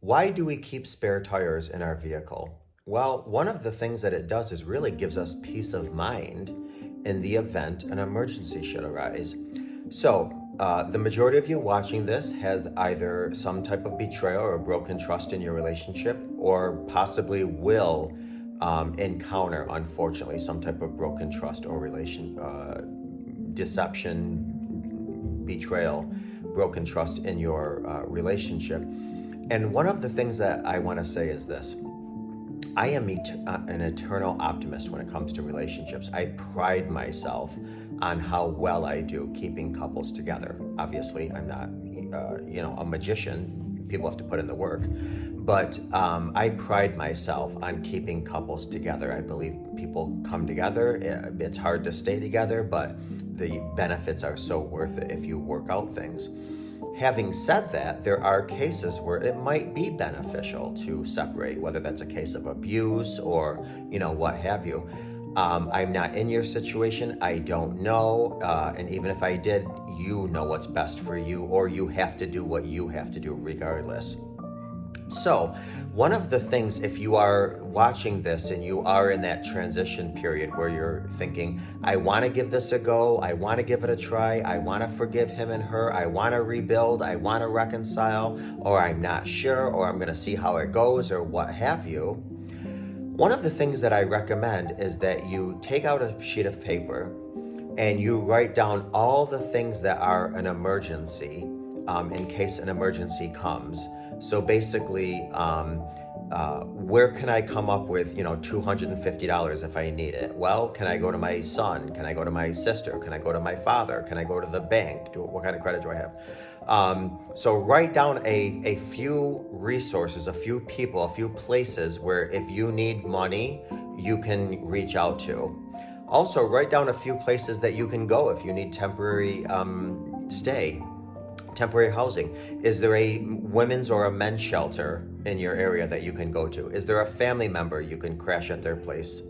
Why do we keep spare tires in our vehicle? Well, one of the things that it does is really gives us peace of mind in the event an emergency should arise. The majority of you watching this has either some type of betrayal or broken trust in your relationship, or possibly will encounter, unfortunately, some type of broken trust or deception, betrayal, broken trust in your relationship. And one of the things that I want to say is this. I am an eternal optimist when it comes to relationships. I pride myself on how well I do keeping couples together. Obviously, I'm not, a magician. People have to put in the work. But I pride myself on keeping couples together. I believe people come together. It's hard to stay together, but the benefits are so worth it if you work out things. Having said that, there are cases where it might be beneficial to separate, whether that's a case of abuse or, what have you. I'm not in your situation. I don't know. And even if I did, you know what's best for you, or you have to do what you have to do regardless. So one of the things, if you are watching this and you are in that transition period where you're thinking, I want to give this a go, I want to give it a try, I want to forgive him and her, I want to rebuild, I want to reconcile, or I'm not sure, or I'm going to see how it goes, or what have you. One of the things that I recommend is that you take out a sheet of paper and you write down all the things that are an emergency in case an emergency comes. So basically, where can I come up with, $250 if I need it? Well, can I go to my son? Can I go to my sister? Can I go to my father? Can I go to the bank? What kind of credit do I have? So write down a few resources, a few people, a few places where if you need money, you can reach out to. Also, write down a few places that you can go if you need temporary temporary housing. Is there a women's or a men's shelter in your area that you can go to? Is there a family member you can crash at their place?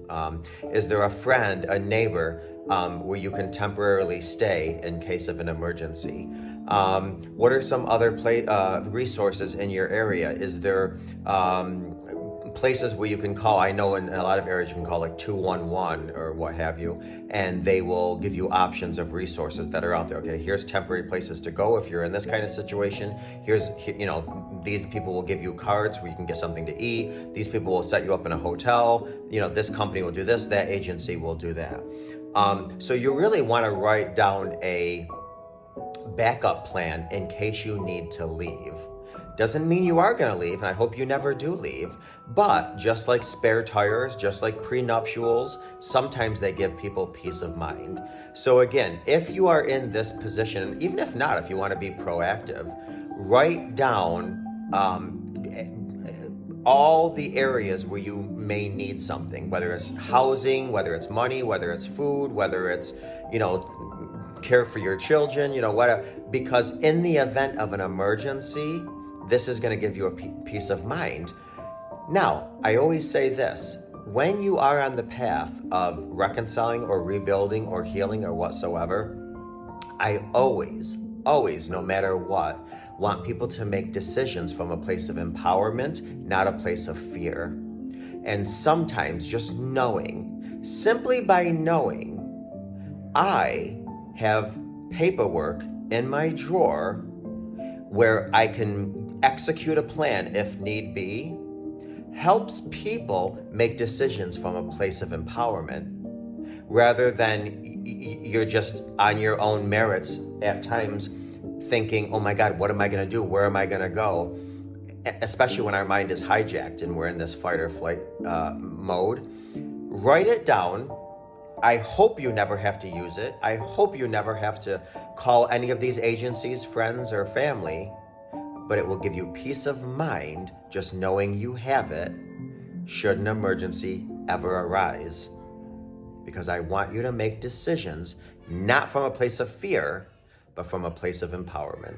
Is there a friend, a neighbor, where you can temporarily stay in case of an emergency? What are some other resources in your area? Is there places where you can call? I know in a lot of areas you can call like 211 or what have you, and they will give you options of resources that are out there. Okay, here's temporary places to go if you're in this kind of situation. These people will give you cards where you can get something to eat. These people will set you up in a hotel. This company will do this, that agency will do that. So you really want to write down a backup plan in case you need to leave. Doesn't mean you are going to leave, and I hope you never do leave. But just like spare tires, just like prenuptials, sometimes they give people peace of mind. So again, if you are in this position, even if not, if you want to be proactive, write down all the areas where you may need something, whether it's housing, whether it's money, whether it's food, whether it's, care for your children, whatever. Because in the event of an emergency, this is going to give you a peace of mind. Now, I always say this. When you are on the path of reconciling or rebuilding or healing or whatsoever, I always, no matter what, want people to make decisions from a place of empowerment, not a place of fear. And sometimes just simply by knowing, I have paperwork in my drawer where I can execute a plan if need be, helps people make decisions from a place of empowerment rather than you're just on your own merits at times thinking, oh my God, what am I going to do? Where am I going to go? Especially when our mind is hijacked and we're in this fight or flight mode. Write it down. I hope you never have to use it. I hope you never have to call any of these agencies, friends, or family, but it will give you peace of mind just knowing you have it should an emergency ever arise. Because I want you to make decisions not from a place of fear, but from a place of empowerment.